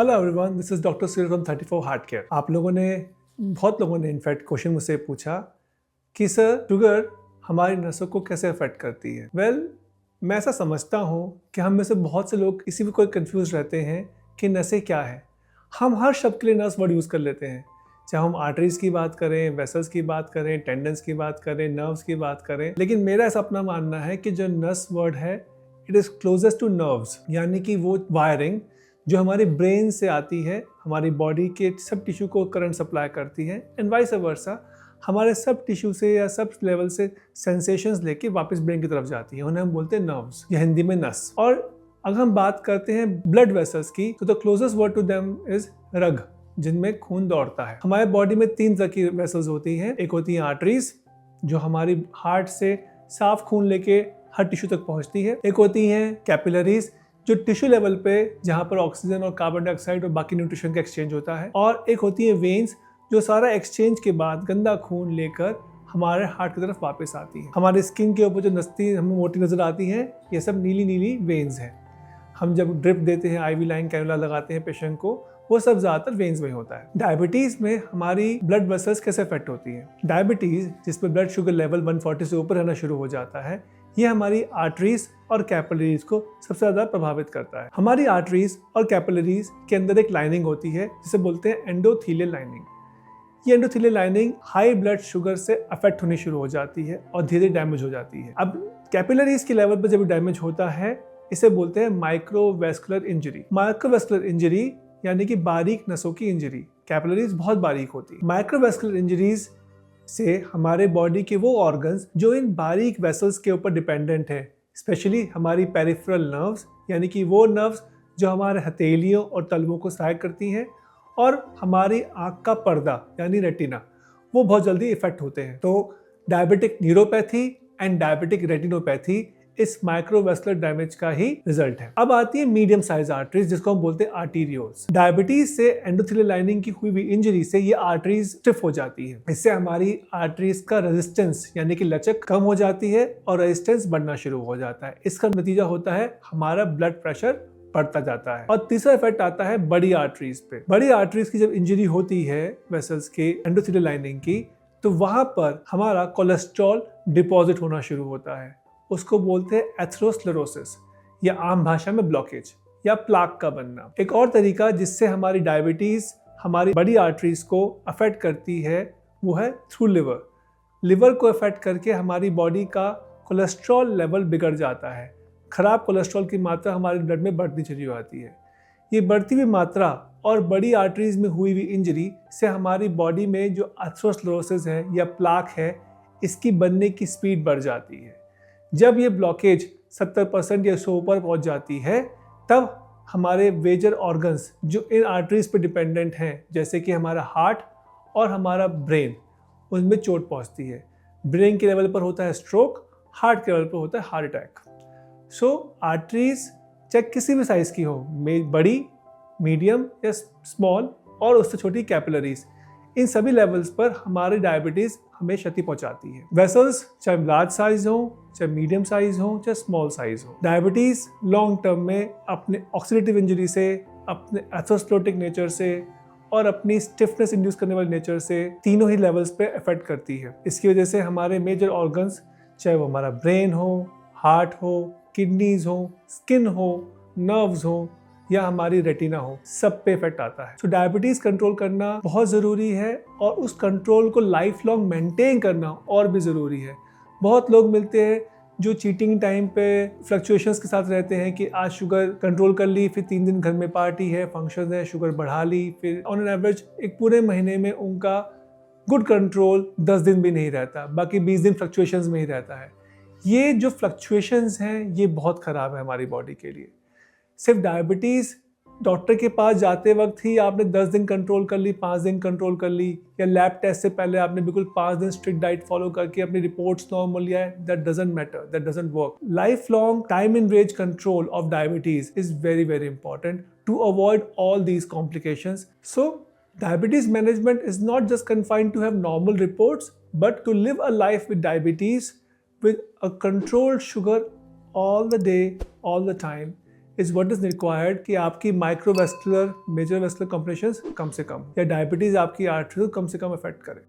Hello everyone, this is doctor Surya from 34 heart care. बहुत लोगों ने इनफैक्ट क्वेश्चन मुझसे पूछा कि सर शुगर हमारी नसों को कैसे अफेक्ट करती है। मैं ऐसा समझता हूँ कि हम में से बहुत से लोग इसी में कोई कंफ्यूज रहते हैं कि नसें क्या है। हम हर शब्द के लिए नस वर्ड यूज़ कर लेते हैं, चाहे हम आर्टरीज की बात करें, वेसल्स की बात करें, टेंडन्स की बात करें, नर्व्स की बात करें। लेकिन मेरा ऐसा अपना मानना है कि जो नस वर्ड है it is closest two nerves, यानी कि वो वायरिंग जो हमारे ब्रेन से आती है, हमारी बॉडी के सब टिश्यू को करंट सप्लाई करती है, एंड वाइस वर्सा हमारे सब टिश्यू से या सब लेवल से सेंसेशंस लेके वापस ब्रेन की तरफ जाती है। उन्हें हम बोलते हैं नर्व्स या हिंदी में नस। और अगर हम बात करते हैं ब्लड वेसल्स की तो the closest word to them is रग, जिनमें खून दौड़ता है। हमारे बॉडी में 3 तरह की वेसल्स होती हैं। एक होती है आर्टरीज जो हमारी हार्ट से साफ खून लेके हर टिश्यू तक पहुंचती है। एक होती है कैपिलरीज जो टिश्यू लेवल पे जहाँ पर ऑक्सीजन और कार्बन डाइऑक्साइड और बाकी न्यूट्रिशन का एक्सचेंज होता है। और एक होती है वेन्स जो सारा एक्सचेंज के बाद गंदा खून लेकर हमारे हार्ट की तरफ वापस आती है। हमारे स्किन के ऊपर जो नस्ती हमें मोटी नजर आती है, ये सब नीली नीली वेन्स हैं। हम जब ड्रिप देते हैं, IV लाइन कैनुला लगाते हैं पेशेंट को, वो सब ज़्यादातर वेन्स में होता है। डायबिटीज़ में हमारी ब्लड वेसल्स कैसे अफेक्ट होती है। डायबिटीज़ जिसमें ब्लड शुगर लेवल 140 से ऊपर रहना शुरू हो जाता है, ये हमारी आर्टरीज और कैपिलरीज को सबसे ज़्यादा प्रभावित करता है। हमारी आर्टरीज और कैपिलरीज के अंदर एक लाइनिंग होती है जिसे बोलते हैं एंडोथीलियल लाइनिंग। ये endothelial lining high blood sugar से अफेक्ट होनी शुरू हो जाती है और धीरे डैमेज हो जाती है। अब कैपिलरीज के लेवल पर जब डैमेज होता है, इसे बोलते हैं माइक्रोवेस्कुलर इंजरी। माइक्रोवेस्कुलर इंजरी यानी कि बारीक नसों की इंजरी। कैपिलरीज बहुत बारीक होती है। माइक्रोवेस्कुलर इंजरीज से हमारे बॉडी के वो ऑर्गन्स जो इन बारीक वेसल्स के ऊपर डिपेंडेंट है, स्पेशली हमारी पेरिफेरल नर्व्स, यानी कि वो नर्व्स जो हमारे हथेलियों और तलवों को सहायक करती हैं, और हमारी आँख का पर्दा यानी रेटिना, वो बहुत जल्दी इफेक्ट होते हैं। तो diabetic neuropathy and diabetic retinopathy इस माइक्रोवेस्कुलर डैमेज का ही रिजल्ट है। अब आती है मीडियम साइज आर्टरीज जिसको हम बोलते हैं आर्टीरियोल्स। डायबिटीज से एंडोथेलियल लाइनिंग की हुई भी इंजरी से ये आर्टरीज स्टिफ हो जाती है। इससे हमारी आर्टरीज का रेजिस्टेंस यानी कि लचक कम हो जाती है और रेजिस्टेंस बढ़ना शुरू हो जाता है। इसका नतीजा होता है हमारा ब्लड प्रेशर बढ़ता जाता है। और तीसरा इफेक्ट आता है बड़ी आर्टरीज पे। बड़ी आर्टरीज की जब इंजरी होती है वेसल्स के एंडोथेलियल लाइनिंग की, तो वहां पर हमारा कोलेस्ट्रॉल डिपॉजिट होना शुरू होता है। उसको बोलते हैं एथेरोस्क्लेरोसिस या आम भाषा में ब्लॉकेज या प्लाक का बनना। एक और तरीका जिससे हमारी डायबिटीज हमारी बड़ी आर्टरीज को अफेक्ट करती है वो है थ्रू लिवर। लिवर को अफेक्ट करके हमारी बॉडी का कोलेस्ट्रॉल लेवल बिगड़ जाता है। खराब कोलेस्ट्रॉल की मात्रा हमारे ब्लड में बढ़ती चली जाती है। ये बढ़ती हुई मात्रा और बड़ी आर्टरीज में हुई हुई इंजरी से हमारी बॉडी में जो एथेरोस्क्लेरोसिस है या प्लाक है, इसकी बनने की स्पीड बढ़ जाती है। जब ये ब्लॉकेज 70% या 100 ऊपर पहुंच जाती है, तब हमारे मेजर ऑर्गन्स जो इन आर्टरीज पे डिपेंडेंट हैं, जैसे कि हमारा हार्ट और हमारा ब्रेन, उनमें चोट पहुंचती है। ब्रेन के लेवल पर होता है स्ट्रोक, हार्ट के लेवल पर होता है हार्ट अटैक। सो आर्टरीज चाहे किसी भी साइज की हो, बड़ी, मीडियम या स्मॉल, और उससे छोटी कैपिलरीज, इन सभी लेवल्स पर हमारी डायबिटीज हमें क्षति पहुंचाती है। वेसल्स चाहे लार्ज साइज हो, चाहे मीडियम साइज हो, चाहे स्मॉल साइज हो, डायबिटीज लॉन्ग टर्म में अपने ऑक्सीडेटिव इंजरी से, अपने एथेरोस्क्लेरोटिक नेचर से और अपनी स्टिफनेस इंड्यूस करने वाले नेचर से तीनों ही लेवल्स पे इफेक्ट करती है। इसकी वजह से हमारे मेजर ऑर्गन्स, चाहे वो हमारा ब्रेन हो, हार्ट हो, किडनीज हो, स्किन हो, नर्व्स हो या हमारी रेटिना हो, सब पे इफेक्ट आता है। तो डायबिटीज कंट्रोल करना बहुत ज़रूरी है और उस कंट्रोल को लाइफ लॉन्ग मेंटेन करना और भी ज़रूरी है। बहुत लोग मिलते हैं जो चीटिंग टाइम पे फ्लक्चुएशंस के साथ रहते हैं कि आज शुगर कंट्रोल कर ली, फिर 3 दिन घर में पार्टी है, फंक्शन है, शुगर बढ़ा ली, फिर ऑन एन एवरेज एक पूरे महीने में उनका गुड कंट्रोल 10 दिन भी नहीं रहता, बाकी 20 दिन फ्लक्चुएशंस में ही रहता है। ये जो फ्लक्चुएशंस हैं ये बहुत ख़राब है हमारी बॉडी के लिए। सिर्फ डायबिटीज़ डॉक्टर के पास जाते वक्त ही आपने 10 दिन कंट्रोल कर ली, 5 दिन कंट्रोल कर ली, या लैब टेस्ट से पहले आपने बिल्कुल 5 दिन स्ट्रिक्ट डाइट फॉलो करके अपनी रिपोर्ट्स नॉर्मल लिया है, that doesn't matter, that doesn't work. Life long time in range control of diabetes is very very important to avoid all these complications. So diabetes management is not just confined to have normal reports, but to live a life with diabetes with a controlled sugar all the day, all the time, is what is required कि आपकी microvascular major vascular कॉम्प्रेशंस कम से कम, या diabetes आपकी artery कम से कम affect करे।